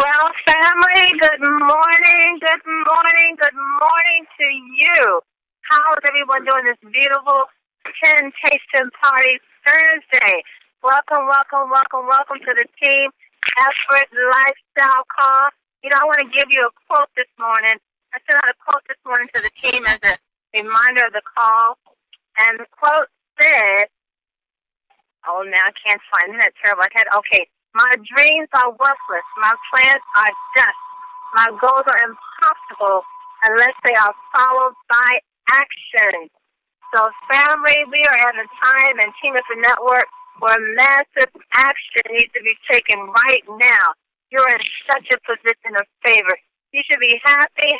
Well, family, good morning to you. How is everyone doing this beautiful 10 Tasting Party Thursday? Welcome to the team Effort Lifestyle Call. You know, I want to give you a quote this morning. I sent out a quote this morning to the team as a reminder of the call. And the quote said, oh, now I can't find it. Isn't that terrible? Okay. My dreams are worthless. My plans are dust. My goals are impossible unless they are followed by action. So, family, we are at a time in Team of the Network where massive action needs to be taken right now. You're in such a position of favor. You should be happy.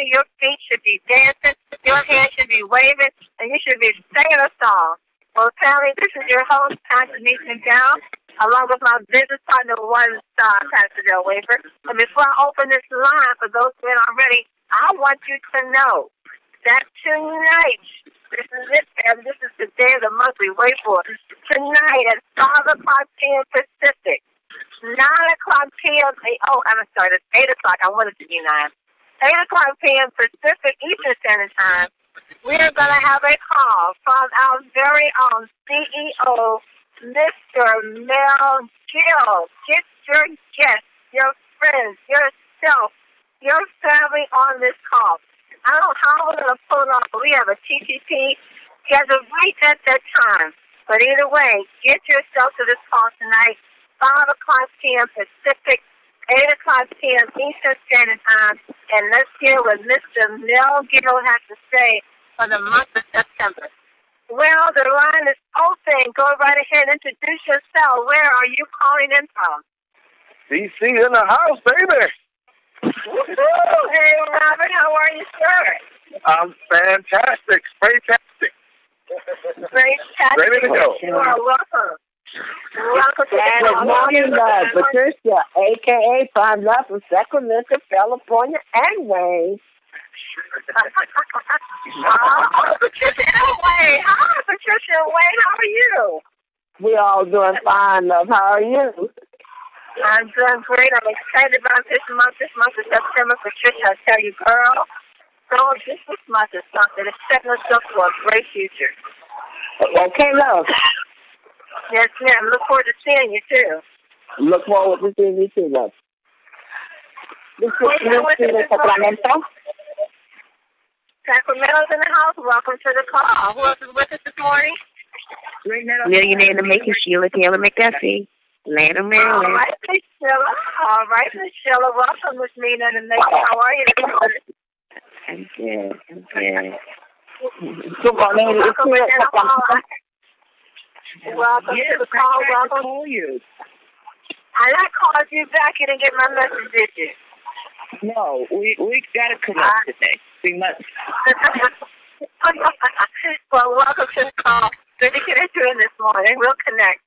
Your feet should be dancing. Your hands should be waving. And you should be singing a song. Well, family, this is your host, Pastor Nisha Down, along with my business partner, One Star, Pastor Del Wafer. And before I open this line, for those who aren't already, I want you to know that tonight, this is it, and this is the day of the month we wait for. Tonight at 5 o'clock p.m. Pacific, 9 o'clock p.m. It's 8 o'clock. I wanted to be 9. 8 o'clock p.m. Pacific Eastern Standard Time. We are going to have a call from our very own CEO, Mr. Mel Gill. Get your guests, your friends, yourself, your family on this call. I don't know how we're going to pull it off, but we have a TTP scheduled right at that time. But either way, get yourself to this call tonight, 5 o'clock p.m. Pacific, 8 o'clock p.m. Eastern Standard Time, and let's hear what Mr. Mel Gill has to say for the month of September. Well, the line is open. Go right ahead and introduce yourself. Where are you calling in from? DC in the house, baby. Woo-hoo! Hey, Robert, how are you, sir? I'm fantastic. Fantastic. Ready to go. You are welcome. Welcome to the Good morning, Patricia, a.k.a. Prime Love from Sacramento, California, and Wayne. Patricia and Wayne. Hi, Patricia and Wayne. How are you? We all doing fine, love. How are you? I'm doing great. I'm excited about this month. This month is September. Patricia, I tell you, girl, this month is something. It's setting us up for a great future. Okay, love. Yes, ma'am. Look forward to seeing you, too. Look forward to seeing you, too, love. This is Sacramento. Sacramento's in the house. Welcome to the call. Who else is with us this morning? Millionaire in the making, Sheila Taylor McDuffie. Atlanta, Maryland. All right, Miss Sheila. Welcome, Miss Nina in the making. How are you? I'm good. Good morning. Welcome to the call. Welcome. Call you. I called you back. You didn't get my message, did you? No, we got to connect today. We must. Well, welcome to the call. Good to get into it this morning. We'll connect.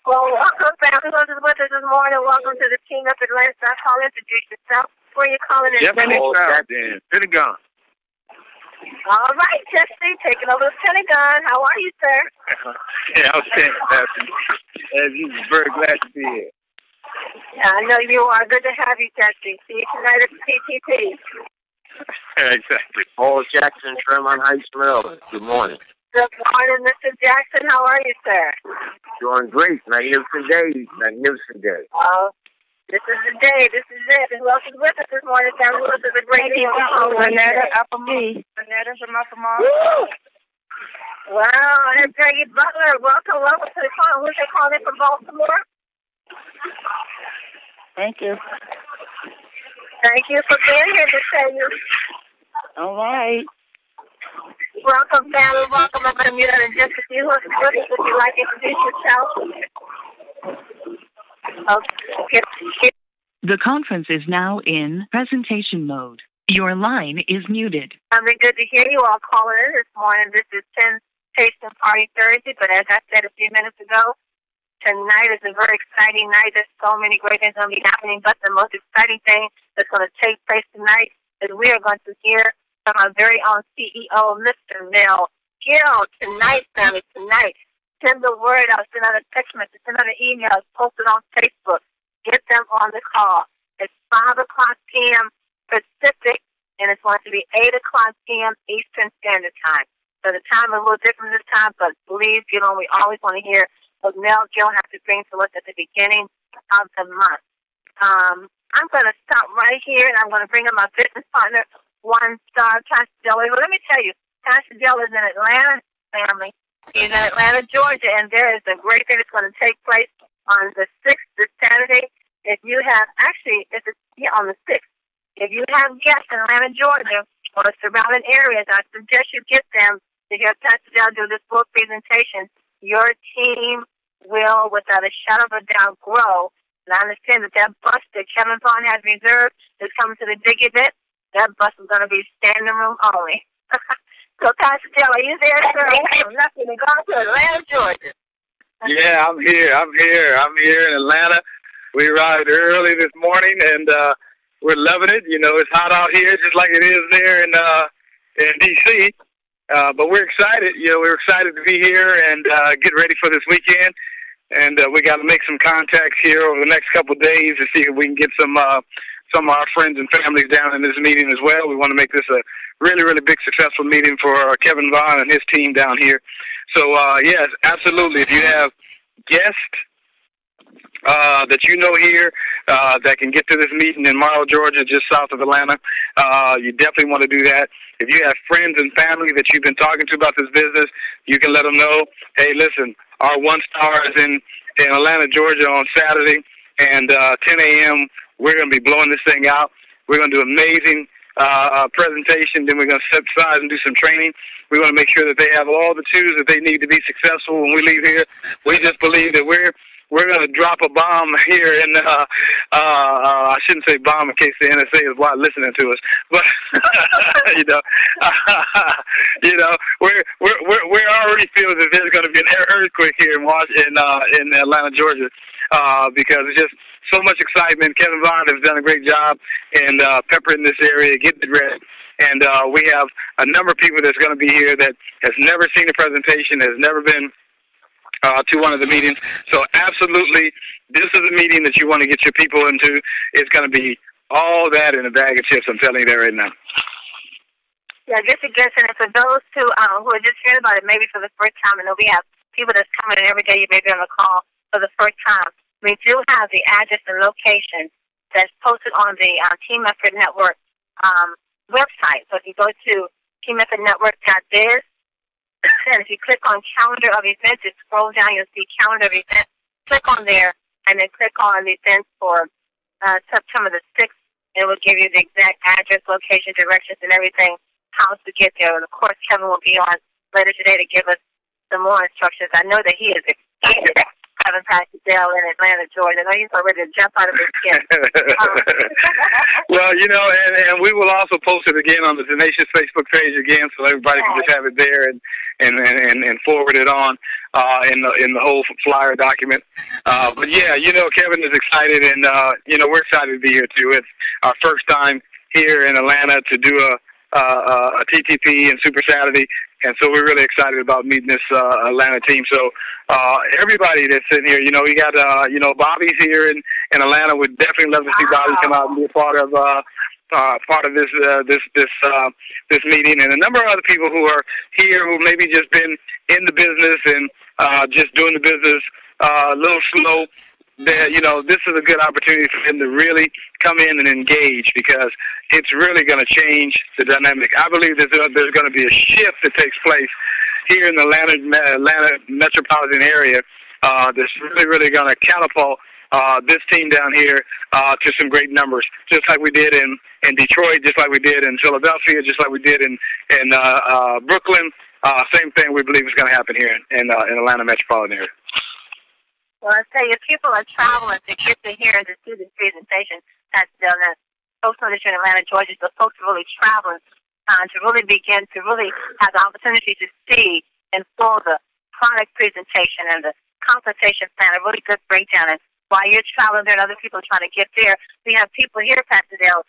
Well, welcome, family. Who's with us this morning? Welcome to the team up at Lifestyle Call. Introduce yourself. Where are you calling in? Pentagon. All right, Jesse, taking over the Pentagon. How are you, sir? Yeah, I'm fantastic. As you very glad to be here. Yeah, I know you are. Good to have you, Jesse. See you tonight at the PTP. Exactly. Paul Jackson, Tremont Heights, Maryland. Good morning. Good morning, Mr. Jackson. How are you, sir? Doing great. Magnificent day. Oh, this is the day. This is it. And who else is with us this morning, family? Who else is a great deal? Renetta Upper Me. Renetta from Upper Mall. Wow, and Peggy Butler. Welcome to the call. Who's they calling in from Baltimore? Thank you. Thank you for being here to tell you. All right. Welcome, family. Welcome. I'm going to mute out in just a few. Who else is with us? Would you like to introduce yourself? Okay. The conference is now in presentation mode. Your line is muted. Good to hear you all calling in this morning. This is 10 Tasting Party Thursday, but as I said a few minutes ago, tonight is a very exciting night. There's so many great things going to be happening, but the most exciting thing that's going to take place tonight is we are going to hear from our very own CEO, Mr. Mel Gill. Tonight, family, tonight, Send the word out, send out a text message, send out an email, post it on Facebook. Get them on the call. It's 5 o'clock p.m. Pacific, and it's going to be 8 o'clock p.m. Eastern Standard Time. So the time is a little different this time, but believe, we always want to hear what Mel Gill has to bring to us at the beginning of the month. I'm going to stop right here, and I'm going to bring in my business partner, One Star Pastor Dell. Well, let me tell you, Pastor Dell is in Atlanta, family. He's in Atlanta, Georgia, and there is a great thing that's going to take place on the 6th, this Saturday. If you have, on the 6th, if you have guests in Atlanta, Georgia, or the surrounding areas, I suggest you get them to hear Pastor Dell do this book presentation. Your team will, without a shadow of a doubt, grow. And I understand that bus that Kevin Vaughn has reserved is coming to the big event. That bus is going to be standing room only. So, Pastor Dell, are you there, sir? I'm not going to go to Atlanta, Georgia. Yeah, I'm here. I'm here in Atlanta. We arrived early this morning, and we're loving it. It's hot out here, just like it is there in D.C., but we're excited. We're excited to be here and get ready for this weekend. And we got to make some contacts here over the next couple of days to see if we can get some of our friends and families down in this meeting as well. We want to make this a really, really big, successful meeting for Kevin Vaughn and his team down here. So, yes, absolutely. If you have guests that here that can get to this meeting in Morrow, Georgia, just south of Atlanta, you definitely want to do that. If you have friends and family that you've been talking to about this business, you can let them know, hey, listen, our One Star is in Atlanta, Georgia on Saturday, and 10 a.m., we're going to be blowing this thing out. We're going to do an amazing presentation. Then we're going to set aside and do some training. We want to make sure that they have all the tools that they need to be successful when we leave here. We just believe that we're going to drop a bomb here in I shouldn't say bomb in case the NSA is listening to us, but we're already feeling that there's going to be an earthquake here in Atlanta, Georgia, because it's just so much excitement. Kevin Vaughn has done a great job in peppering this area, getting it ready. And we have a number of people that's going to be here that has never seen a presentation, has never been to one of the meetings. So absolutely, this is a meeting that you want to get your people into. It's going to be all that in a bag of chips. I'm telling you that right now. Yeah, get your guests in. And for those who are just hearing about it maybe for the first time, and we have people that's coming in every day, you may be on the call for the first time. We do have the address and location that's posted on the Team Effort Network website. So if you go to teameffortnetwork.biz, and if you click on calendar of events, you scroll down, you'll see calendar of events. Click on there, and then click on the events for September the 6th. It will give you the exact address, location, directions, and everything, how to get there. And, of course, Kevin will be on later today to give us some more instructions. I know that he is excited having Pastor Dell in Atlanta, Georgia. I know he's ready to jump out of his skin. Well, and we will also post it again on the Tenacious Facebook page again, so everybody can just have it there and forward it on in the whole flyer document. But yeah, Kevin is excited, and we're excited to be here too. It's our first time here in Atlanta to do a TTP and Super Saturday. And so we're really excited about meeting this Atlanta team. So everybody that's in here, we got Bobby's here in Atlanta. We'd definitely love to see Bobby come out and be a part of this meeting, and a number of other people who are here who maybe just been in the business and just doing the business a little slow. That this is a good opportunity for them to really come in and engage, because it's really going to change the dynamic. I believe that there's going to be a shift that takes place here in the Atlanta metropolitan area that's really, really going to catapult this team down here to some great numbers, just like we did in Detroit, just like we did in Philadelphia, just like we did in Brooklyn. Same thing we believe is going to happen here in Atlanta metropolitan area. Well, I tell you, people are traveling to get to hear and to see this presentation. That's done. Folks know that you're in Atlanta, Georgia, so folks are really traveling to really begin to really have the opportunity to see in full the product presentation and the compensation plan, a really good breakdown. And while you're traveling there and other people are trying to get there, we have people here, Pastor Dell,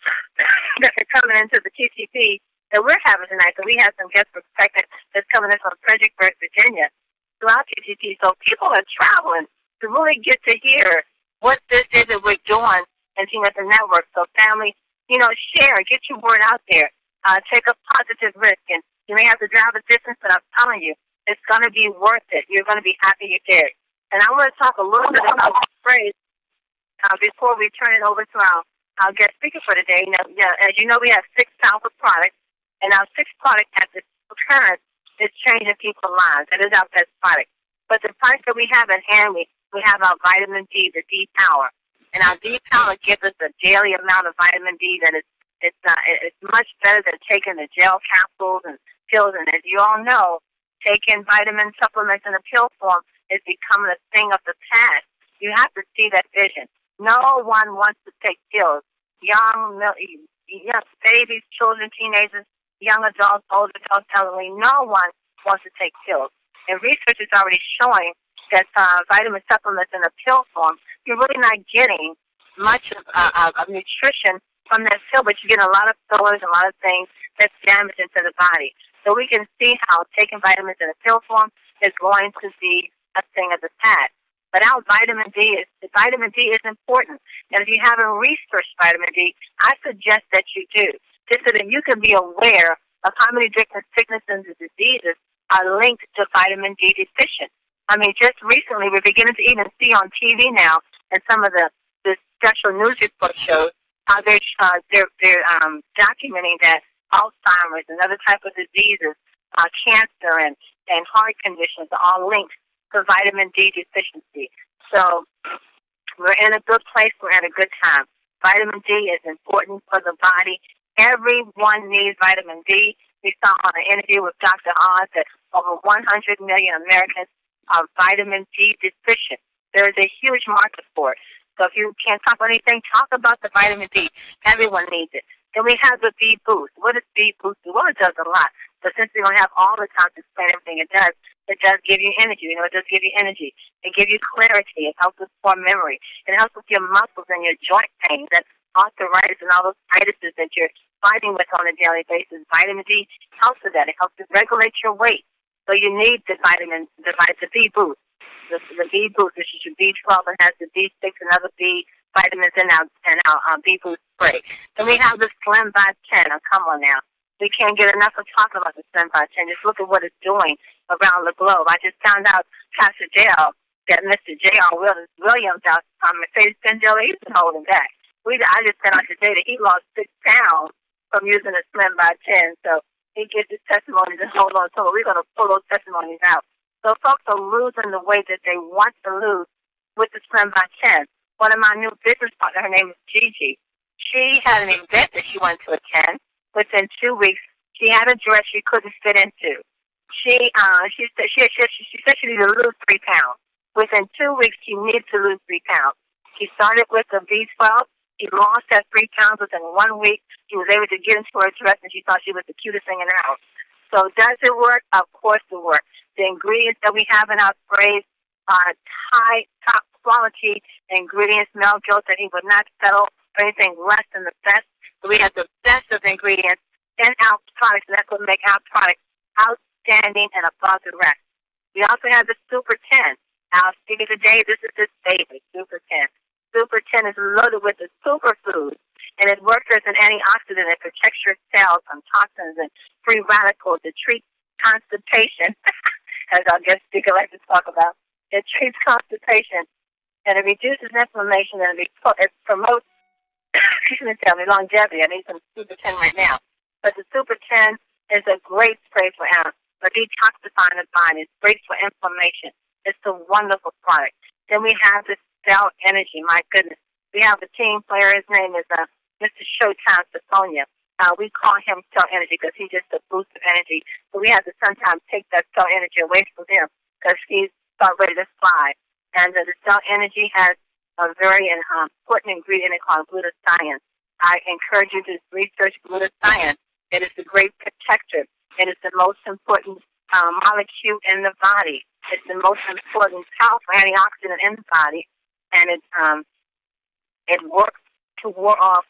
that are coming into the TTP that we're having tonight. So we have some guest perspective that's coming in from Fredericksburg, Virginia. throughout TTT. So people are traveling to really get to hear what this is that we're doing and seeing at the network. So family, share, get your word out there. Take a positive risk. And you may have to drive a distance, but I'm telling you, it's going to be worth it. You're going to be happy you did. And I want to talk a little bit about this phrase before we turn it over to our guest speaker for today. Now, as you know, we have 6 powerful products, and our 6th product at this current is changing people's lives. That is our best product. But the product that we have at hand, we have our vitamin D, the D Power. And our D Power gives us a daily amount of vitamin D that is it's much better than taking the gel capsules and pills. And as you all know, taking vitamin supplements in a pill form is becoming a thing of the past. You have to see that vision. No one wants to take pills. Young babies, children, teenagers, young adults, older adults, elderly, no one wants to take pills. And research is already showing that vitamin supplements in a pill form, you're really not getting much of nutrition from that pill, but you get a lot of fillers, a lot of things that's damaging to the body. So we can see how taking vitamins in a pill form is going to be a thing of the past. But our vitamin D is important. And if you haven't researched vitamin D, I suggest that you do, just so that you can be aware of how many different sicknesses and diseases are linked to vitamin D deficient. I mean, just recently we're beginning to even see on TV now, and some of the special news report shows how they're documenting that Alzheimer's and other type of diseases, cancer and heart conditions are all linked to vitamin D deficiency. So we're in a good place. We're at a good time. Vitamin D is important for the body. Everyone needs vitamin D. We saw on an interview with Dr. Oz that over 100 million Americans are vitamin D deficient. There is a huge market for it. So if you can't talk about anything, talk about the vitamin D. Everyone needs it. Then we have the B Boost. What does B Boost do? Well, it does a lot. But since we don't have all the time to explain everything it does give you energy. It does give you energy. It gives you clarity. It helps with form memory. It helps with your muscles and your joint pain, that arthritis and all those itises that you're fighting with on a daily basis. Vitamin D helps with that. It helps to regulate your weight. So you need the B Boost. The B Boost, which is your B12 and has the B6 and other B vitamins in our B Boost spray. Then we have the Slim by 10. Oh, come on now. We can't get enough of talking about the Slim by 10. Just look at what it's doing around the globe. I just found out, Pastor J.L., that Mr. J.R. Williams out on Mercedes-Benz, he's been holding back. I just found out today that he lost 6 pounds from using the Slim by 10. So he gives his testimonies and hold on to it. We're going to pull those testimonies out. So folks are losing the weight that they want to lose with the Slim by 10. One of my new business partners, her name is Gigi. She had an event that she wanted to attend. Within 2 weeks, she had a dress she couldn't fit into. She said she needed to lose 3 pounds. Within 2 weeks, she needed to lose 3 pounds. She started with the B12. She lost that 3 pounds within 1 week. She was able to get into her dress, and she thought she was the cutest thing in the house. So does it work? Of course it works. The ingredients that we have in our sprays are top quality ingredients. Mel Joe said he would not settle for anything less than the best. So we have the best of ingredients in our products, and that's what makes our products outstanding and above the rest. We also have the Super 10. Our speaker today, this is his favorite, Super 10. Super 10 is loaded with the superfoods, and it works as an antioxidant. It protects your cells from toxins and free radicals. It treats constipation, as our guest speaker likes to talk about. It treats constipation, and it reduces inflammation, and it promotes longevity. I need some Super 10 right now. But the Super 10 is a great spray for detoxifying the body. It's great for inflammation. It's a wonderful product. Then we have the Cell Energy. My goodness. We have a team player. His name is Mr. Showtime Saponia. We call him Cell Energy because he's just a boost of energy. So we have to sometimes take that Cell Energy away from him because he's about ready to fly. And the Cell Energy has a very important ingredient called glutathione. I encourage you to research glutathione. It is the great protector. It is the most important molecule in the body. It's the most important powerful antioxidant in the body, and it works to ward off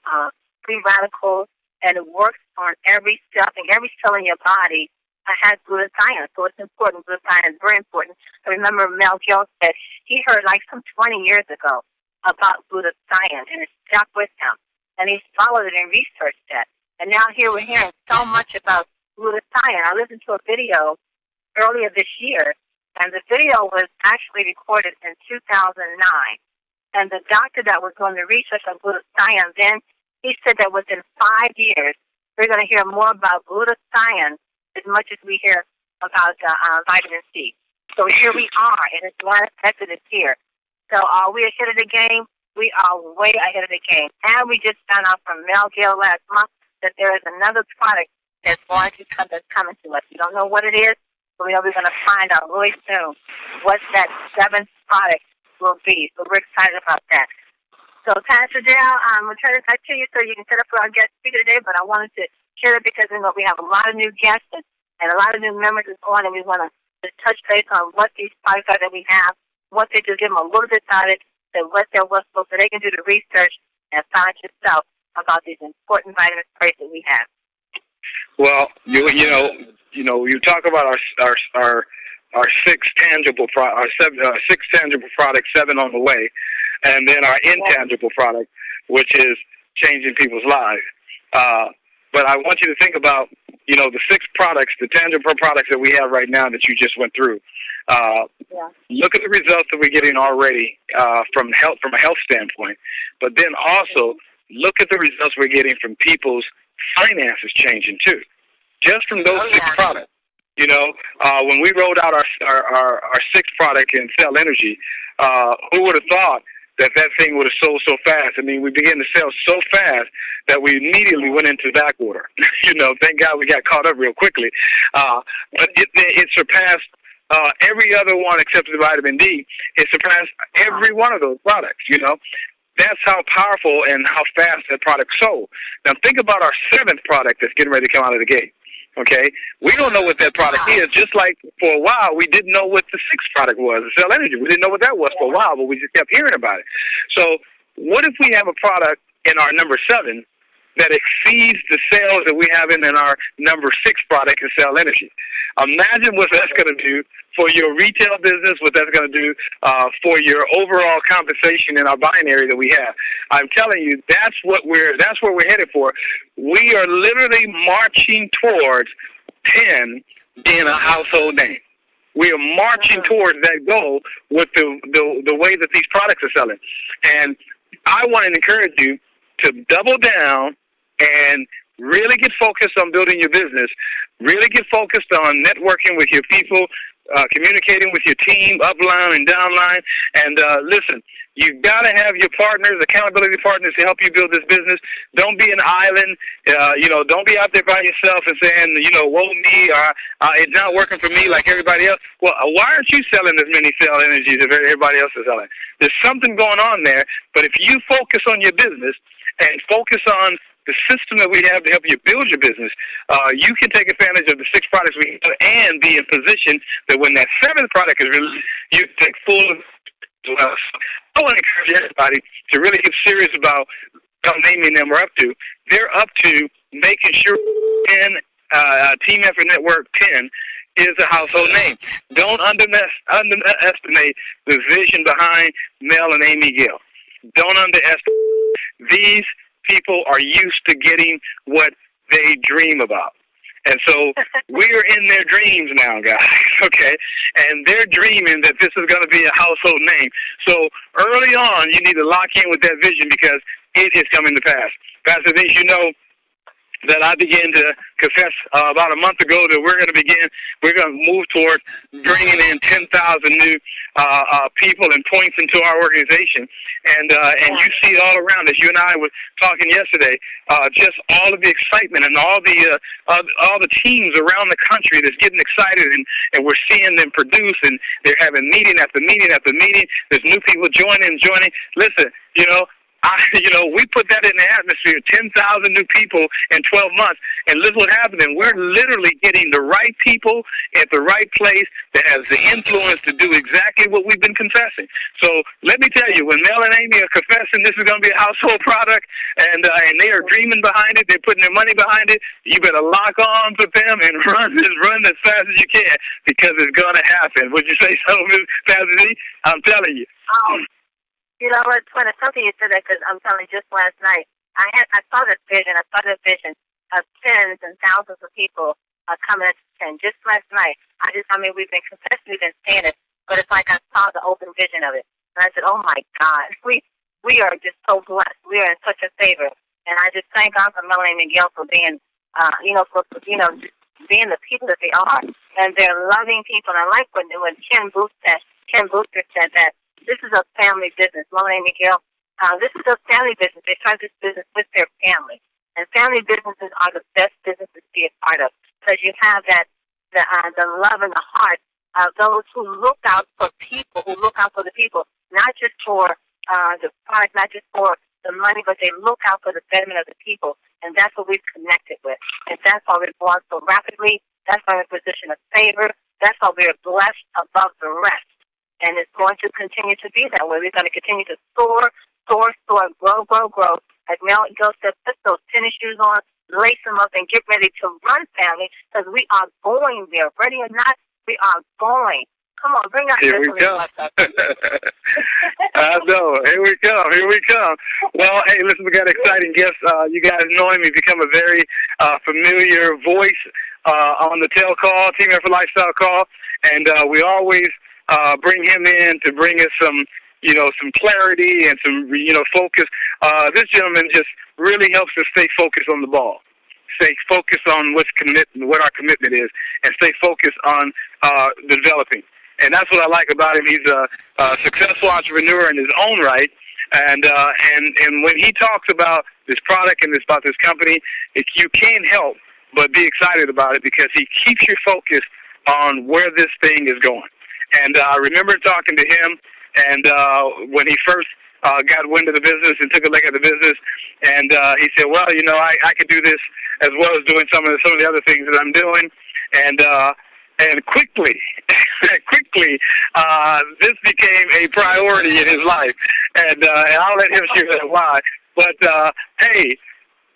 free radicals, and it works on every cell. I think every cell in your body has glutathione, so it's important. Glutathione is very important. I remember Mel Gill said he heard like some 20 years ago about glutathione, and it stuck with him. And he followed it and researched it. And now here we're hearing so much about glutathione. I listened to a video earlier this year, and the video was actually recorded in 2009. And the doctor that was doing the research on glutathione then, he said that within 5 years, we're going to hear more about glutathione as much as we hear about vitamin C. So here we are, and it's manifested this year. So are we ahead of the game? We are way ahead of the game. And we just found out from Mel Gill last month that there is another product that's coming to us. We don't know what it is, but we know we're going to find out really soon what that 7th product will be. So we're excited about that. So, Pastor Dale, we'll try to talk to you so you can set up for our guest speaker today, but I wanted to share it because we know we have a lot of new guests and a lot of new members is on, and we want to touch base on what these products are that we have, what they do, give them a little bit about it, and what they're worth so they can do the research and find yourself about these important vitamin sprays that we have. Well, you talk about our six tangible products, 7 on the way, and then our intangible product, which is changing people's lives. But I want you to think about, the 6 products, the tangible products that we have right now that you just went through. Look at the results that we're getting already from a health standpoint, but then also look at the results we're getting from people's finances changing too, just from those 6 products. When we rolled out our 6th product in Cell Energy, who would have thought that thing would have sold so fast? I mean, we began to sell so fast that we immediately went into back order. Thank God we got caught up real quickly. But it surpassed every other one except the vitamin D. It surpassed every one of those products, That's how powerful and how fast that product sold. Now think about our 7th product that's getting ready to come out of the gate. Okay, we don't know what that product is. Just like for a while, we didn't know what the 6th product was, the Cell Energy. We didn't know what that was for a while, but we just kept hearing about it. So what if we have a product in our number 7 that exceeds the sales that we have in our number 6 product in Cell Energy? Imagine what that's going to do for your retail business, what that's going to do for your overall compensation in our binary that we have. I'm telling you, that's where we're headed for. We are literally marching towards 10 being a household name. We are marching towards that goal with the way that these products are selling. And I want to encourage you to double down and really get focused on building your business, really get focused on networking with your people, communicating with your team, upline and downline. And listen, you've got to have your partners, accountability partners to help you build this business. Don't be an island. Don't be out there by yourself and saying, woe me, or it's not working for me like everybody else. Well, why aren't you selling as many Cell Energies as everybody else is selling? There's something going on there. But if you focus on your business and focus on the system that we have to help you build your business, you can take advantage of the 6 products we have and be in position that when that 7th product is released, you take full. I want to encourage everybody to really get serious about naming them we're up to. They're up to making sure 10 Team Effort Network 10 is a household name. Don't underestimate the vision behind Mel and Amy Gill. Don't underestimate these people are used to getting what they dream about. And so we're in their dreams now, guys, okay? And they're dreaming that this is going to be a household name. So early on, you need to lock in with that vision because it is coming to pass. Pastor Vince, that I began to confess about a month ago that we're going to move toward bringing in 10,000 new people and points into our organization. And you see it all around us. You and I were talking yesterday, just all of the excitement and all the teams around the country that's getting excited, and we're seeing them produce, and they're having meeting after meeting after meeting. There's new people joining. Listen, we put that in the atmosphere, 10,000 new people in 12 months, and look what happened. And we're literally getting the right people at the right place that has the influence to do exactly what we've been confessing. So let me tell you, when Mel and Amy are confessing this is going to be a household product, and they are dreaming behind it, they're putting their money behind it, you better lock arms with them and run as fast as you can, because it's going to happen. Would you say so, Ms. Pastor D? I'm telling you. You know what, Twin, it's something you said that, because I'm telling you, just last night, I saw this vision. I saw this vision of tens and thousands of people coming at 10 just last night. We've been confessing, we've been saying it, but it's like I saw the open vision of it. And I said, oh, my God, we are just so blessed. We are in such a favor. And I just thank God for Melanie and Miguel for being, just being the people that they are. And they're loving people. And I like when Ken Booster said that this is a family business. Melanie and Miguel, this is a family business. They start this business with their family. And family businesses are the best businesses to be a part of, because you have the love in the heart of those who look out for people, not just for the product, not just for the money, but they look out for the betterment of the people. And that's what we've connected with. And that's why we're going so rapidly. That's why we're in a position of favor. That's why we're blessed above the rest. And it's going to continue to be that way. We're going to continue to soar, grow. Like Mel Eagle said, put those tennis shoes on, lace them up, and get ready to run, family, because we are going there. Ready or not, we are going. Come on, bring out Here we come. I know. Here we come. Well, hey, listen, we got exciting guests. You guys know him. He's become a very familiar voice on the Tel Call, Team Effort Lifestyle Call, and we always bring him in to bring us some clarity and some, focus. This gentleman just really helps us stay focused on the ball, stay focused on what our commitment is, and stay focused on developing. And that's what I like about him. He's a successful entrepreneur in his own right. And when he talks about this product and about this company, you can't help but be excited about it, because he keeps you focused on where this thing is going. And I remember talking to him, and when he first got wind of the business and took a look at the business, and he said, well, I could do this as well as doing some of the other things that I'm doing. And quickly, this became a priority in his life. And I'll let him share that why. But, hey,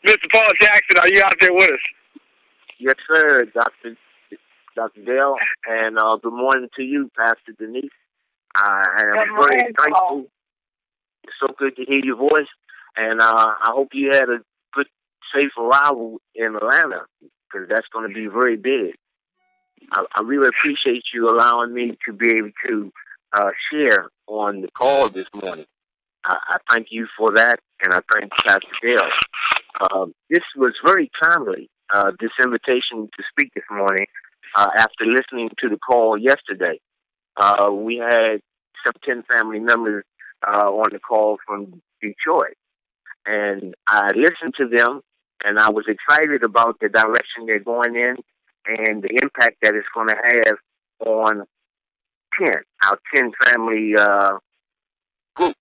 Mr. Paul Jackson, are you out there with us? Yes, sir, Dr. Dale, and good morning to you, Pastor Denise. I am very thankful. It's so good to hear your voice, and I hope you had a good, safe arrival in Atlanta, because that's going to be very big. I really appreciate you allowing me to be able to share on the call this morning. I thank you for that, and I thank Pastor Dale. This was very timely, this invitation to speak this morning. After listening to the call yesterday, we had some 10 family members on the call from Detroit. And I listened to them, and I was excited about the direction they're going in and the impact that it's going to have on our 10 family group.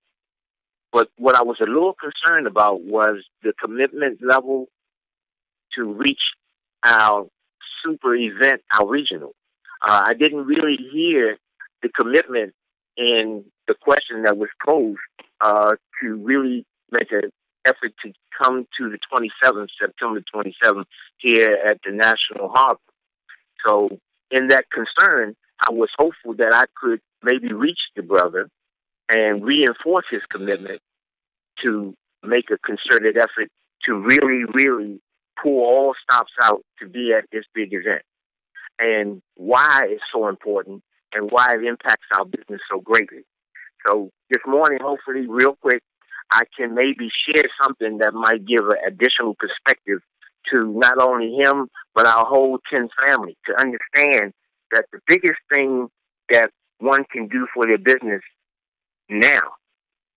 But what I was a little concerned about was the commitment level to reach our super event, our regional. I didn't really hear the commitment in the question that was posed to really make an effort to come to the 27th, September 27th, here at the National Harbor. So in that concern, I was hopeful that I could maybe reach the brother and reinforce his commitment to make a concerted effort to really, really pull all stops out to be at this big event, and why it's so important and why it impacts our business so greatly. So this morning, hopefully, real quick, I can maybe share something that might give an additional perspective to not only him, but our whole 10 family, to understand that the biggest thing that one can do for their business now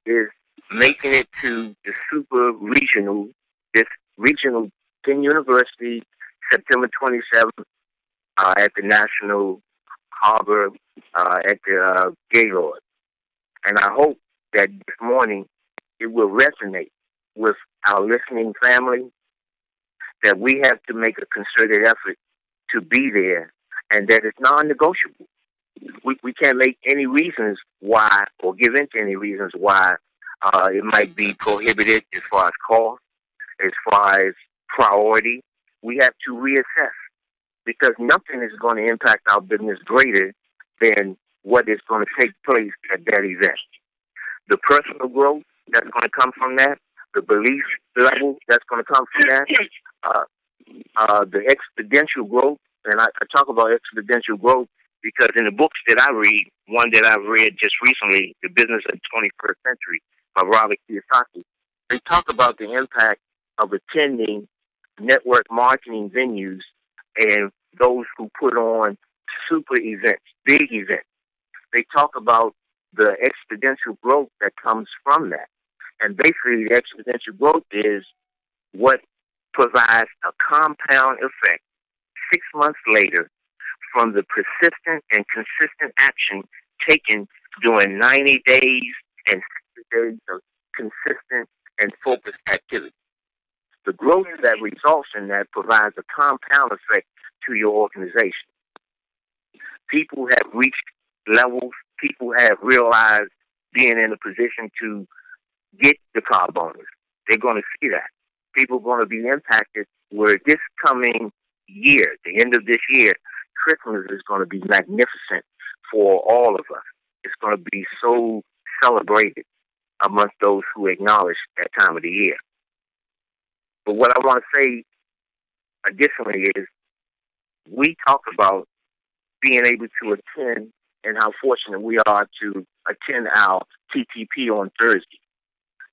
is making it to the super regional, this regional 10 University, September 27th, at the National Harbor, at the Gaylord. And I hope that this morning it will resonate with our listening family that we have to make a concerted effort to be there, and that it's non-negotiable. We can't make any reasons why or give into any reasons why it might be prohibited as far as cost, as far as priority. We have to reassess, because nothing is going to impact our business greater than what is going to take place at that event. The personal growth that's going to come from that, the belief level that's going to come from that, the exponential growth. And I talk about exponential growth because in the books that I read, one that I've read just recently, The Business of the 21st Century by Robert Kiyosaki, they talk about the impact of attending network marketing venues and those who put on super events, big events. They talk about the exponential growth that comes from that. And basically the exponential growth is what provides a compound effect 6 months later from the persistent and consistent action taken during 90 days and 60 days of consistent and focused activity. The growth that results in that provides a compound effect to your organization. People have reached levels, people have realized being in a position to get the car bonus. They're going to see that. People are going to be impacted where this coming year, the end of this year, Christmas is going to be magnificent for all of us. It's going to be so celebrated amongst those who acknowledge that time of the year. But what I want to say additionally is we talk about being able to attend and how fortunate we are to attend our TTP on Thursday.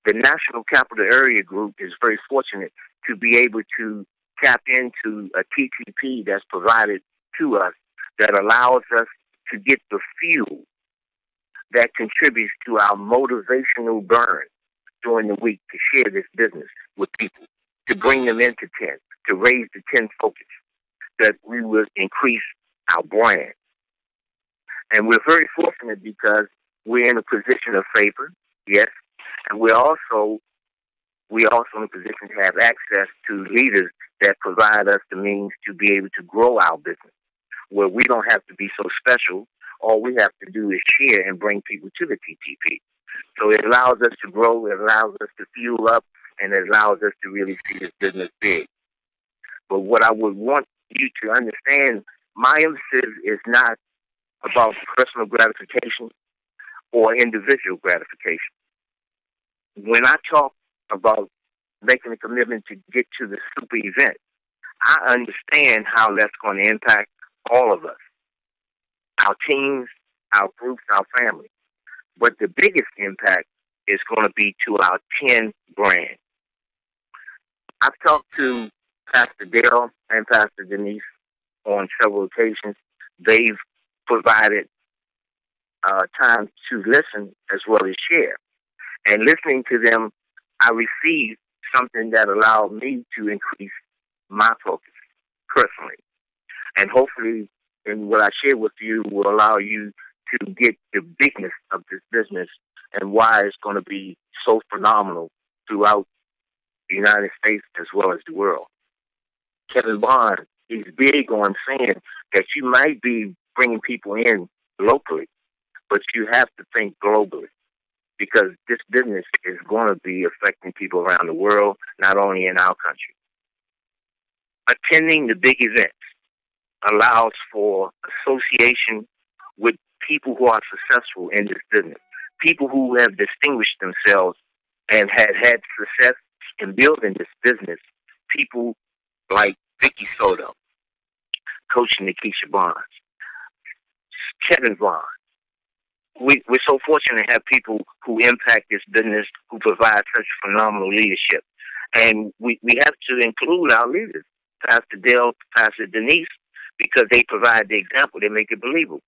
The National Capital Area Group is very fortunate to be able to tap into a TTP that's provided to us that allows us to get the fuel that contributes to our motivational burn during the week to share this business with people, to bring them into 10, to raise the 10 focus, that we will increase our brand. And we're very fortunate because we're in a position of favor, yes, and we're also in a position to have access to leaders that provide us the means to be able to grow our business, where we don't have to be so special. All we have to do is share and bring people to the TTP. So it allows us to grow, it allows us to fuel up, and it allows us to really see this business big. But what I would want you to understand, my emphasis is not about personal gratification or individual gratification. When I talk about making a commitment to get to the super event, I understand how that's going to impact all of us, our teams, our groups, our families. But the biggest impact is going to be to our 10 brand. I've talked to Pastor Dale and Pastor Denise on several occasions. They've provided time to listen as well as share. And listening to them, I received something that allowed me to increase my focus personally. And hopefully, in what I share with you will allow you to get the bigness of this business and why it's going to be so phenomenal throughout the United States as well as the world. Kevin Bond is big on saying that you might be bringing people in locally, but you have to think globally, because this business is going to be affecting people around the world, not only in our country. Attending the big events allows for association with people who are successful in this business, people who have distinguished themselves and have had success in building this business, people like Vicky Soto, Coach Nikisha Barnes, Kevin Vaughn. We're so fortunate to have people who impact this business, who provide such phenomenal leadership. And we have to include our leaders, Pastor Dale, Pastor Denise, because they provide the example. They make it believable.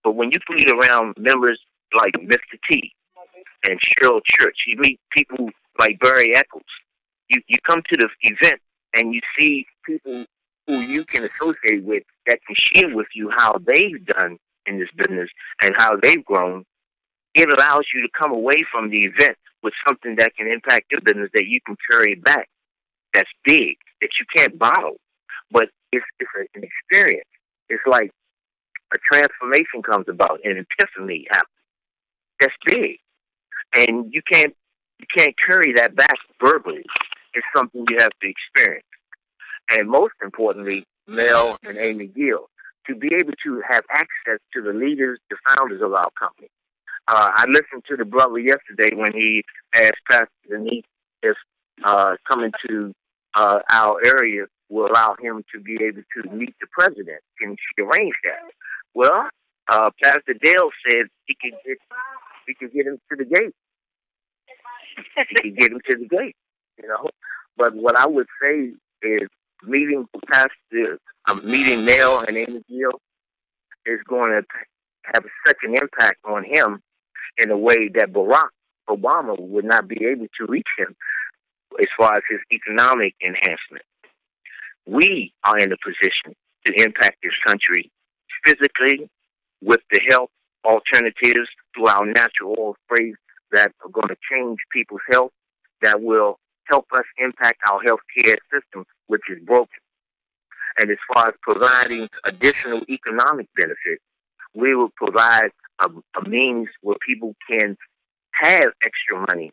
But when you put it around members like Mr. T and Cheryl Church, you meet people like Barry Eccles. You come to the event and you see people who you can associate with that can share with you how they've done in this business and how they've grown. it allows you to come away from the event with something that can impact your business that you can carry back. That's big, that you can't bottle, but it's an experience. It's like a transformation comes about, an epiphany happens. That's big, and you can't carry that back verbally. It's something you have to experience. And most importantly, Mel and Amy Gill, to be able to have access to the leaders, the founders of our company. I listened to the brother yesterday when he asked Pastor Denise if coming to our area will allow him to be able to meet the president. Can she arrange that? Well, Pastor Dale said he could get him to the gate. He could get him to the gate, you know. But what I would say is meeting Mel and Amy Gill is going to have such an impact on him in a way that Barack Obama would not be able to reach him as far as his economic enhancement. We are in a position to impact this country physically with the health alternatives through our natural oil sprays that are going to change people's health, that will help us impact our health care system, which is broken. And as far as providing additional economic benefits, we will provide a means where people can have extra money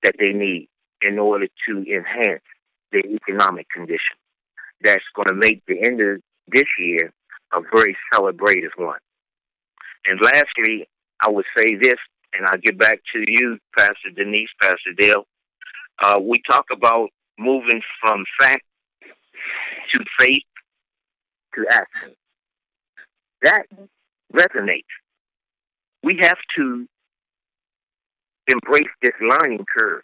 that they need in order to enhance their economic condition. That's going to make the end of this year a very celebrative one. And lastly, I would say this, and I'll get back to you, Pastor Denise, Pastor Dale. We talk about moving from fact to faith to action. That resonates. We have to embrace this learning curve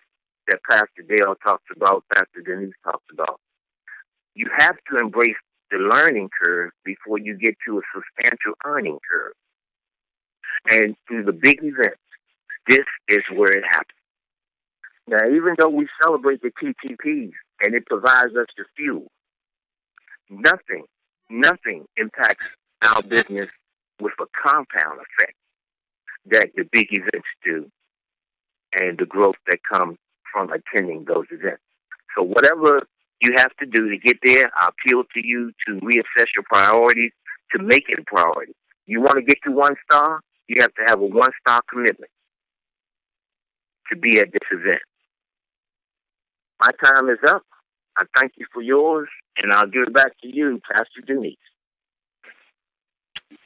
that Pastor Dale talks about, Pastor Denise talks about. You have to embrace the learning curve before you get to a substantial earning curve. And through the big events, this is where it happens. Now, even though we celebrate the TTPs and it provides us the fuel, nothing impacts our business with a compound effect that the big events do and the growth that comes from attending those events. So whatever you have to do to get there, I appeal to you to reassess your priorities, to make it a priority. You want to get to 1 star, you have to have a 1-star commitment to be at this event. My time is up. I thank you for yours, and I'll give it back to you, Pastor Denise.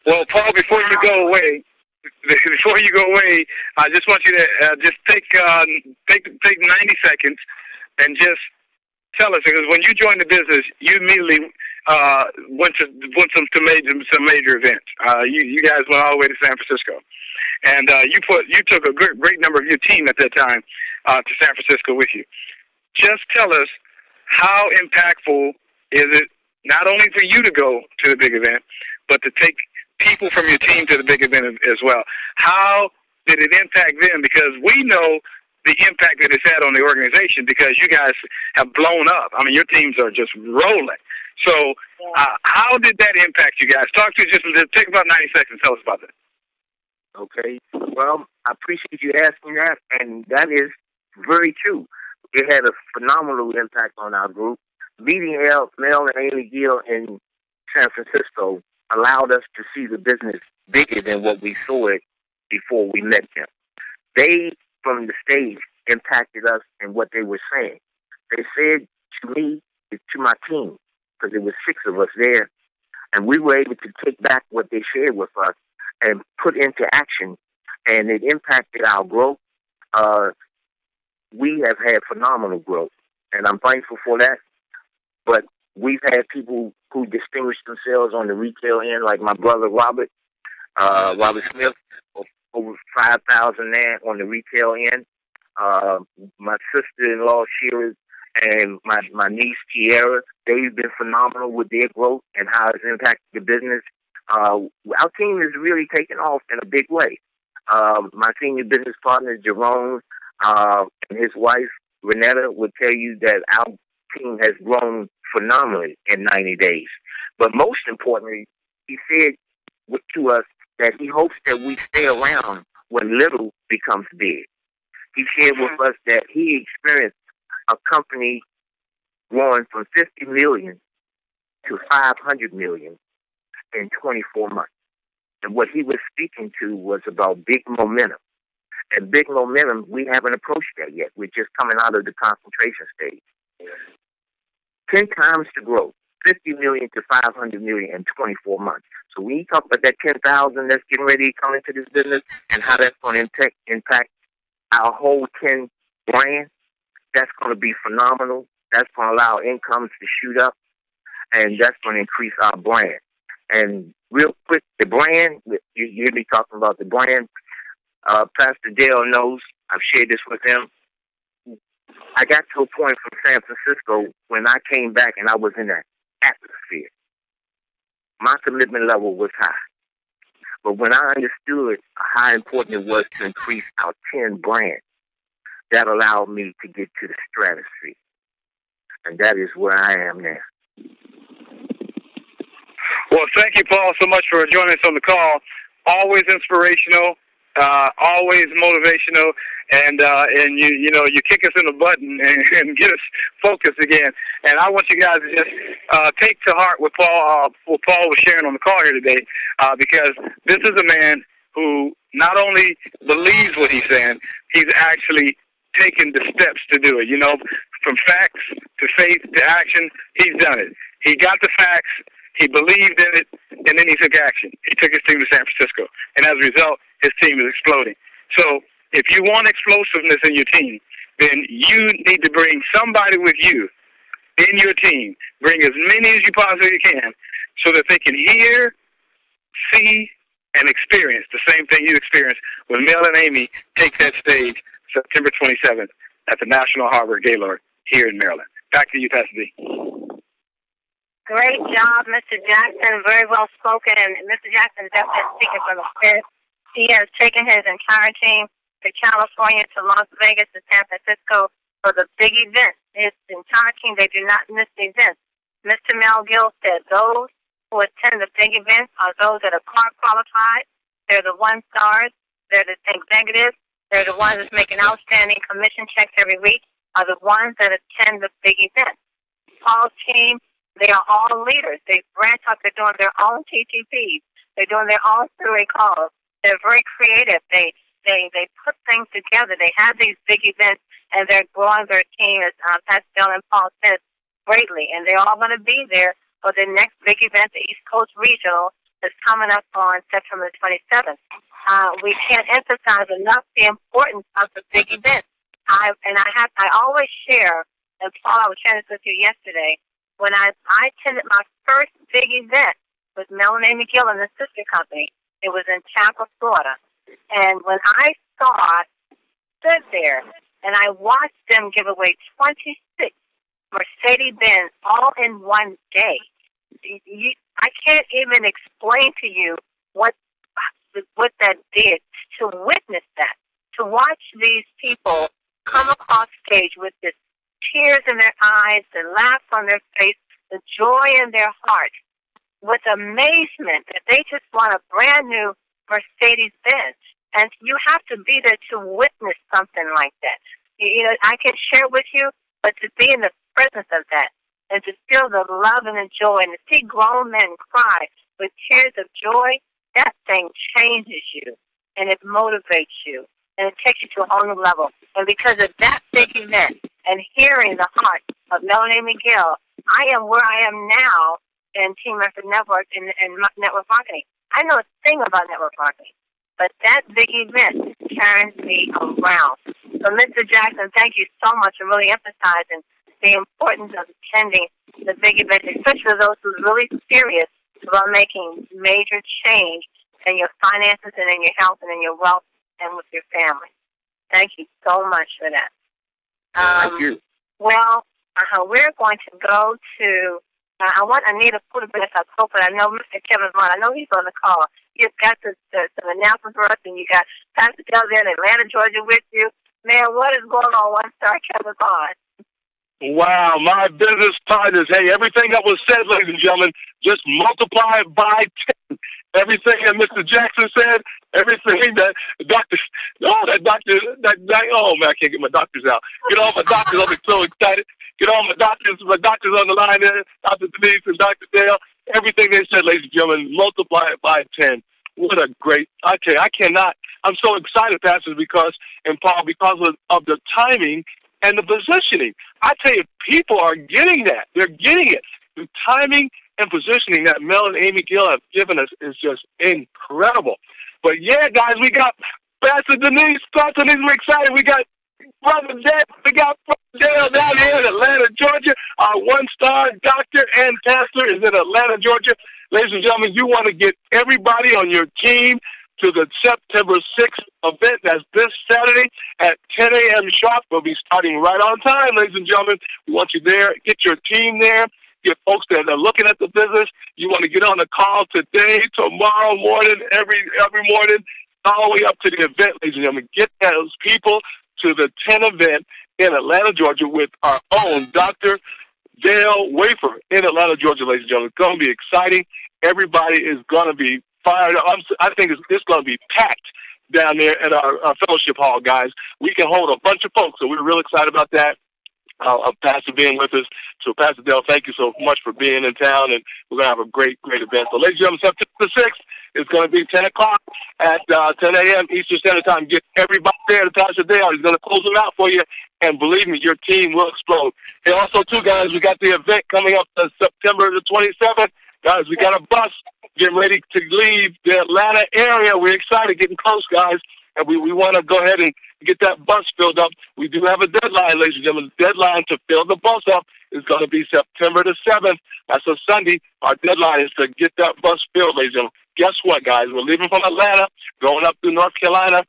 Well, Paul, before you go away, I just want you to just take 90 seconds and just tell us, because when you joined the business, you immediately went to some major events. You guys went all the way to San Francisco, and you took a great number of your team at that time to San Francisco with you. Just tell us, how impactful is it not only for you to go to the big event, but to take people from your team to the big event as well? How did it impact them? Because we know the impact that it's had on the organization, because you guys have blown up. I mean, your teams are just rolling. So how did that impact you guys? Take about 90 seconds. Tell us about that. Okay. Well, I appreciate you asking that, and that is very true. It had a phenomenal impact on our group. Meeting Mel and Amy Gill in San Francisco allowed us to see the business bigger than what we saw it before we met them. They, from the stage, impacted us in what they were saying. They said to me, to my team, because there were 6 of us there, and we were able to take back what they shared with us and put into action, and it impacted our growth. We have had phenomenal growth, and I'm thankful for that. But we've had people who distinguished themselves on the retail end, like my brother Robert Smith, over 5,000 there on the retail end. My sister-in-law Sheila and my niece Tiara, they've been phenomenal with their growth and how it's impacted the business. Our team is really taking off in a big way. My senior business partner Jerome and his wife Renetta would tell you that our team has grown phenomenally in 90 days. But most importantly, he said to us that he hopes that we stay around when little becomes big. He shared with us that he experienced a company growing from 50 million to 500 million in 24 months. And what he was speaking to was about big momentum. And big momentum, we haven't approached that yet. We're just coming out of the concentration stage. 10 times the growth, 50 million to 500 million in 24 months. So when you talk about that 10,000 that's getting ready to come into this business and how that's going to impact our whole 10 brand, that's going to be phenomenal. That's going to allow incomes to shoot up, and that's going to increase our brand. And real quick, the brand, you hear me talking about the brand. Pastor Dale knows, I've shared this with him. I got to a point from San Francisco when I came back and I was in that atmosphere. My commitment level was high. But when I understood how important it was to increase our 10 brands, that allowed me to get to the stratosphere. And that is where I am now. Well, thank you, Paul, so much for joining us on the call. Always inspirational, always motivational, and you kick us in the butt and get us focused again. And I want you guys to just take to heart what Paul was sharing on the call here today, because this is a man who not only believes what he's saying, he's actually taken the steps to do it. You know, from facts to faith to action, he's done it. He got the facts. He believed in it, and then he took action. He took his team to San Francisco, and as a result, his team is exploding. So if you want explosiveness in your team, then you need to bring somebody with you in your team. Bring as many as you possibly can so that they can hear, see, and experience the same thing you experienced when Mel and Amy take that stage September 27th at the National Harbor Gaylord here in Maryland. Back to you, Pastor D. Great job, Mr. Jackson. Very well spoken. And Mr. Jackson is definitely speaking from the spirit. He has taken his entire team to California, to Las Vegas, to San Francisco for the big event. His entire team, they do not miss the event. Mr. Mel Gill said those who attend the big events are those that are qualified. They're the 1-stars. They're the executives. They're the ones that's making outstanding commission checks every week, are the ones that attend the big event. Paul's team, they are all leaders. They branch out. They're doing their own TTPs. They're doing their own three-way calls. They're very creative. They put things together. They have these big events, and they're growing their team, as Pastor Bill and Paul said, greatly. And they're all going to be there for the next big event, the East Coast Regional, that's coming up on September 27th. We can't emphasize enough the importance of the big event. I always share, and Paul, I was sharing this with you yesterday, when I attended my first big event with Mel and Amy Gill and the sister company. It was in Tampa, Florida. And when I stood there, and I watched them give away 26 Mercedes-Benz all in one day, I can't even explain to you what that did, to witness that, to watch these people come across stage with this tears in their eyes, the laugh on their face, the joy in their heart, with amazement that they just want a brand new Mercedes-Benz. And you have to be there to witness something like that. You know, I can share with you, but to be in the presence of that and to feel the love and the joy and to see grown men cry with tears of joy, that thing changes you and it motivates you and it takes you to a whole new level. And because of that big event and hearing the heart of Melanie McGill, I am where I am now in Team Effort Network and network marketing. I know a thing about network marketing, but that big event turns me around. So, Mr. Jackson, thank you so much for really emphasizing the importance of attending the big event, especially those who are really serious about making major change in your finances and in your health and in your wealth and with your family. Thank you so much for that. Thank you. Well, we're going to go to, I want Anita Pudabinas, but I know Mr. Kevin's on. I know he's on the call. You've got some announcements for us, and you got Pastor Del there in Atlanta, Georgia with you. Man, what is going on? 1-star Kevin's on. Wow, my business partners. Hey, everything that was said, ladies and gentlemen, just multiply it by 10. Everything that Mr. Jackson said, everything that oh man, I can't get my doctors out. Get all my doctors, I'm so excited. Get all my doctors on the line there, Dr. Denise and Dr. Dale. Everything they said, ladies and gentlemen, multiply it by 10. What a great, I tell you, I cannot, I'm so excited, Pastor, because of the timing and the positioning. I tell you, people are getting that. They're getting it. The timing and positioning that Mel and Amy Gill have given us is just incredible. But yeah, guys, we got Pastor Denise. Pastor Denise, we're excited. We got Brother Dale down here in Atlanta, Georgia. Our one-star doctor and pastor is in Atlanta, Georgia. Ladies and gentlemen, you want to get everybody on your team to the September 6th event. That's this Saturday at 10 a.m. sharp. We'll be starting right on time, ladies and gentlemen. We want you there. Get your team there. Get folks that are looking at the business. You want to get on the call today, tomorrow morning, every morning, all the way up to the event, ladies and gentlemen. Get those people to the 10 event in Atlanta, Georgia with our own Dr. Dale Wafer in Atlanta, Georgia, ladies and gentlemen. It's going to be exciting. Everybody is going to be fired up. I think it's going to be packed down there at our fellowship hall, guys. We can hold a bunch of folks, so we're real excited about that. Pastor being with us. So, Pastor Dale, thank you so much for being in town, and we're going to have a great, great event. So, ladies and gentlemen, September 6th is going to be 10 o'clock at 10 a.m. Eastern Standard Time. Get everybody there to Pastor Dale. He's going to close them out for you, and believe me, your team will explode. And also, too, guys, we got the event coming up September the 27th. Guys, we got a bus getting ready to leave the Atlanta area. We're excited, getting close, guys. And we want to go ahead and get that bus filled up. We do have a deadline, ladies and gentlemen. The deadline to fill the bus up is going to be September the 7th. That's a Sunday. Our deadline is to get that bus filled, ladies and gentlemen. Guess what, guys? We're leaving from Atlanta, going up to North Carolina,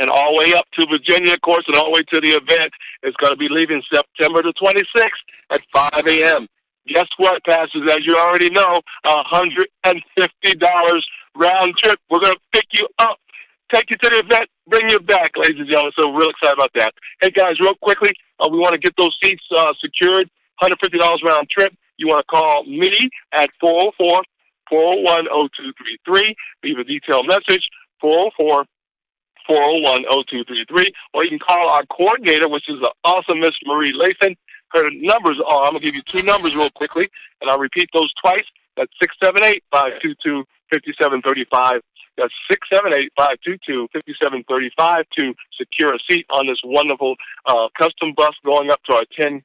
and all the way up to Virginia, of course, and all the way to the event. It's going to be leaving September the 26th at 5 a.m. Guess what, pastors? As you already know, $150 round trip. We're going to pick you up, take you to the event, bring you back, ladies and gentlemen. So we're real excited about that. Hey, guys, real quickly, we want to get those seats secured, $150 round trip. You want to call me at 404-401-0233. Leave a detailed message, 404-401-0233. Or you can call our coordinator, which is the awesome Miss Marie Lathan. Her numbers are, I'm going to give you two numbers real quickly, and I'll repeat those twice. That's 678-522-5735. That's 678-522-5735 to secure a seat on this wonderful custom bus going up to our 10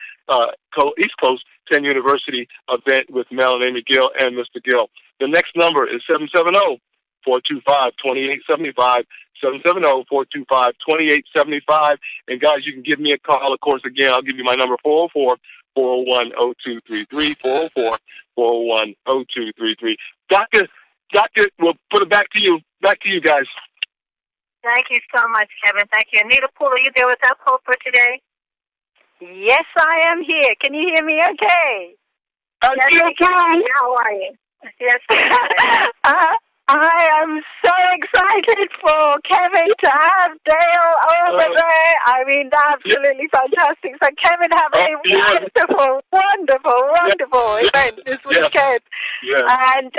East Coast 10 University event with Mel and Amy Gill and Mr. Gill. The next number is 770-425-2875. 770-425-2875. And guys, you can give me a call, of course. Again, I'll give you my number, 404-401-0233, 404-401-0233. Doctor, we'll put it back to you. Back to you, guys. Thank you so much, Kevin. Thank you. Anita Poole, are you there with us for today? Yes, I am here. Can you hear me okay? Yes, okay. How are you? Yes, I am so excited for Kevin to have Dale over there. I mean, absolutely fantastic. So, Kevin, have a wonderful event this weekend. And,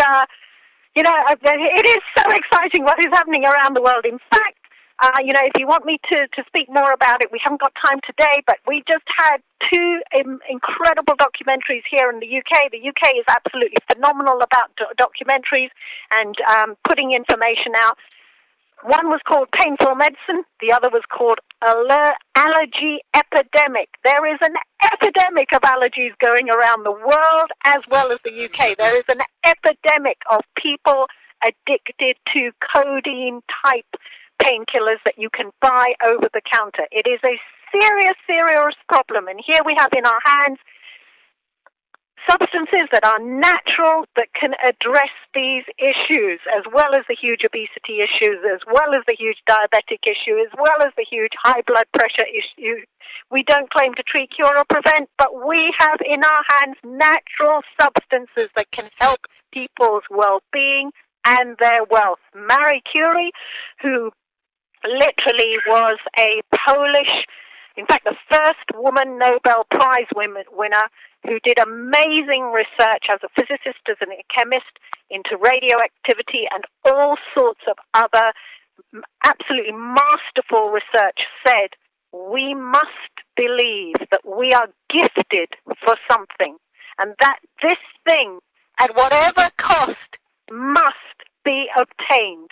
it is so exciting what is happening around the world. In fact, if you want me to speak more about it, we haven't got time today, but we just had two incredible documentaries here in the UK. The UK is absolutely phenomenal about documentaries and putting information out. One was called Painful Medicine. The other was called Allergy Epidemic. There is an epidemic of allergies going around the world as well as the UK. There is an epidemic of people addicted to codeine-type painkillers that you can buy over the counter. It is a serious problem. And here we have in our hands substances that are natural that can address these issues, as well as the huge obesity issues, as well as the huge diabetic issue, as well as the huge high blood pressure issue. We don't claim to treat, cure, or prevent, but we have in our hands natural substances that can help people's well-being and their wealth. Marie Curie, who literally was a Polish In fact, the first woman Nobel Prize winner who did amazing research as a physicist, as a chemist, into radioactivity and all sorts of other absolutely masterful research, said, we must believe that we are gifted for something, and that this thing, at whatever cost, must be obtained.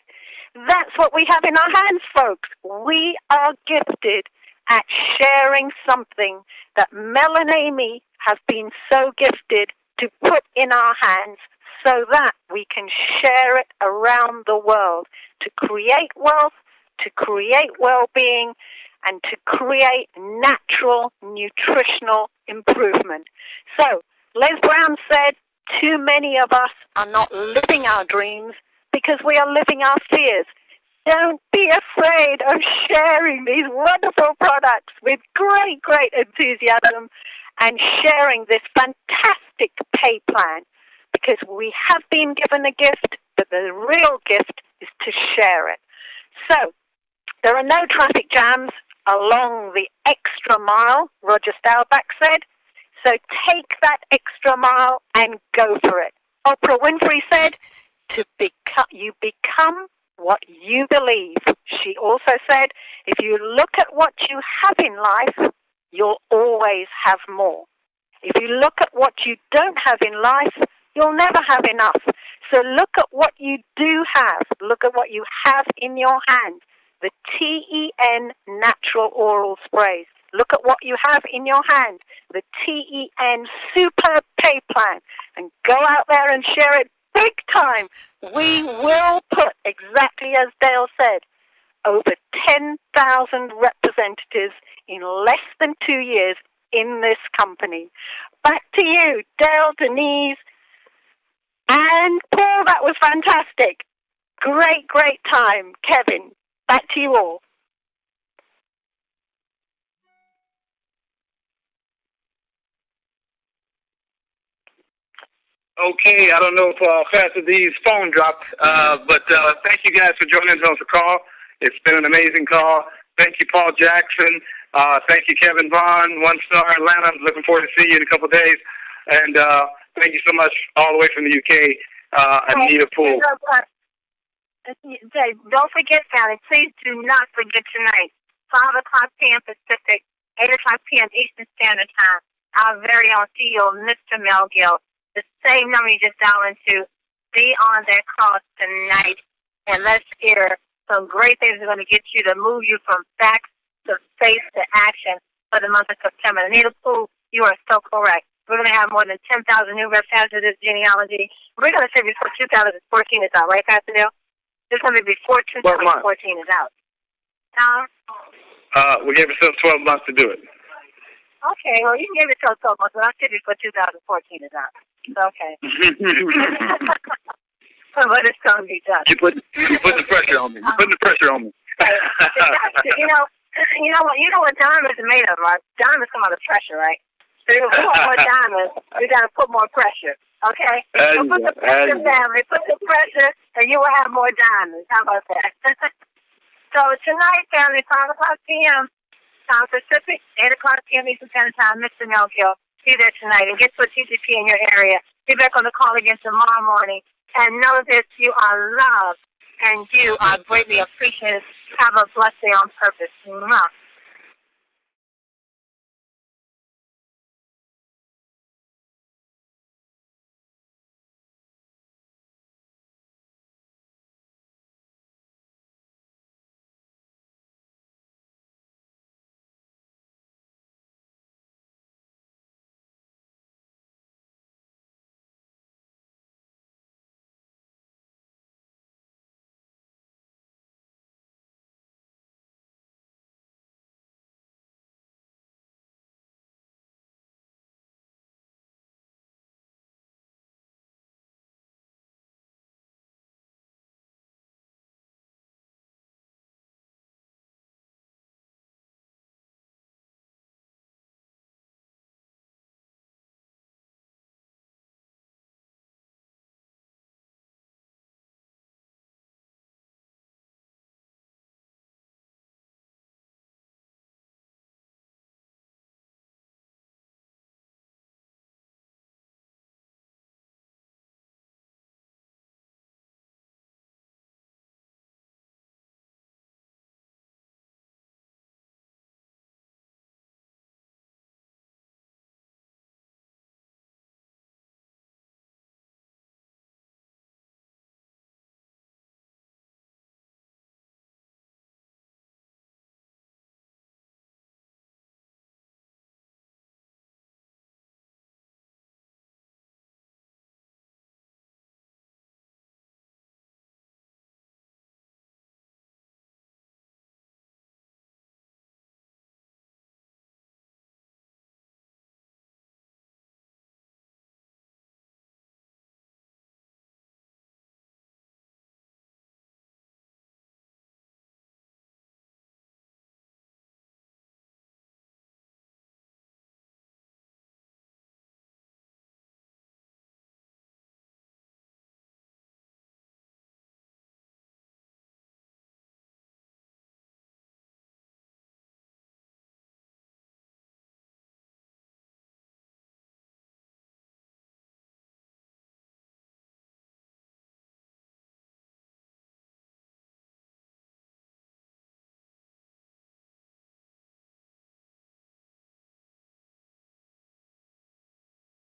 That's what we have in our hands, folks. We are gifted at sharing something that Mel and Amy have been so gifted to put in our hands so that we can share it around the world to create wealth, to create well-being, and to create natural nutritional improvement. So, Les Brown said, too many of us are not living our dreams because we are living our fears. Don't be afraid of sharing these wonderful products with great, great enthusiasm and sharing this fantastic pay plan, because we have been given a gift, but the real gift is to share it. So, there are no traffic jams along the extra mile, Roger Staubach said. So take that extra mile and go for it. Oprah Winfrey said, you become what you believe. She also said, if you look at what you have in life, you'll always have more. If you look at what you don't have in life, you'll never have enough. So look at what you do have. Look at what you have in your hand. The TEN Natural Oral Sprays. Look at what you have in your hand. The TEN Super Pay Plan. And go out there and share it big time. We will put, exactly as Dale said, over 10,000 representatives in less than 2 years in this company. Back to you, Dale, Denise, and Paul. That was fantastic. Great, great time. Kevin, back to you all. Okay, I don't know if Pastor D's phone dropped, but thank you guys for joining us on the call. It's been an amazing call. Thank you, Paul Jackson. Thank you, Kevin Vaughn, One Star Atlanta. Looking forward to seeing you in a couple of days. And thank you so much all the way from the UK, Anita Poole. Don't forget, family, please do not forget tonight, 5 o'clock p.m. Pacific, 8 o'clock p.m. Eastern Standard Time, our very own CEO, Mr. Mel Gill. The same number you just dialed into, be on that call tonight, and let's hear some great things that are going to get you to move you from facts to faith to action for the month of September. Anita Poole, you are so correct. We're going to have more than 10,000 new reps after this genealogy. We're going to say before 2014 is out, right, Pastor Dale? It's going to be before 2014 is out. We gave ourselves 12 months to do it. Okay, well, you can give yourself 12 months, but I'll say before 2014 is out. Okay. But it's going to be done. You're putting the pressure on me. You're putting the pressure on me. You know what diamonds are made of, right? Diamonds come out of pressure, right? So if we want more diamonds, we got to put more pressure. Okay? So put the pressure, family. Put the pressure, and you will have more diamonds. How about that? So tonight, family, 5 o'clock p.m. Time Pacific, 8 o'clock p.m. Eastern Standard Time, Mr. Mel Gill. Be there tonight and get to a TCP in your area. Be back on the call again tomorrow morning. And know that you are loved and you are greatly appreciated. Have a blessed day on purpose. Mwah.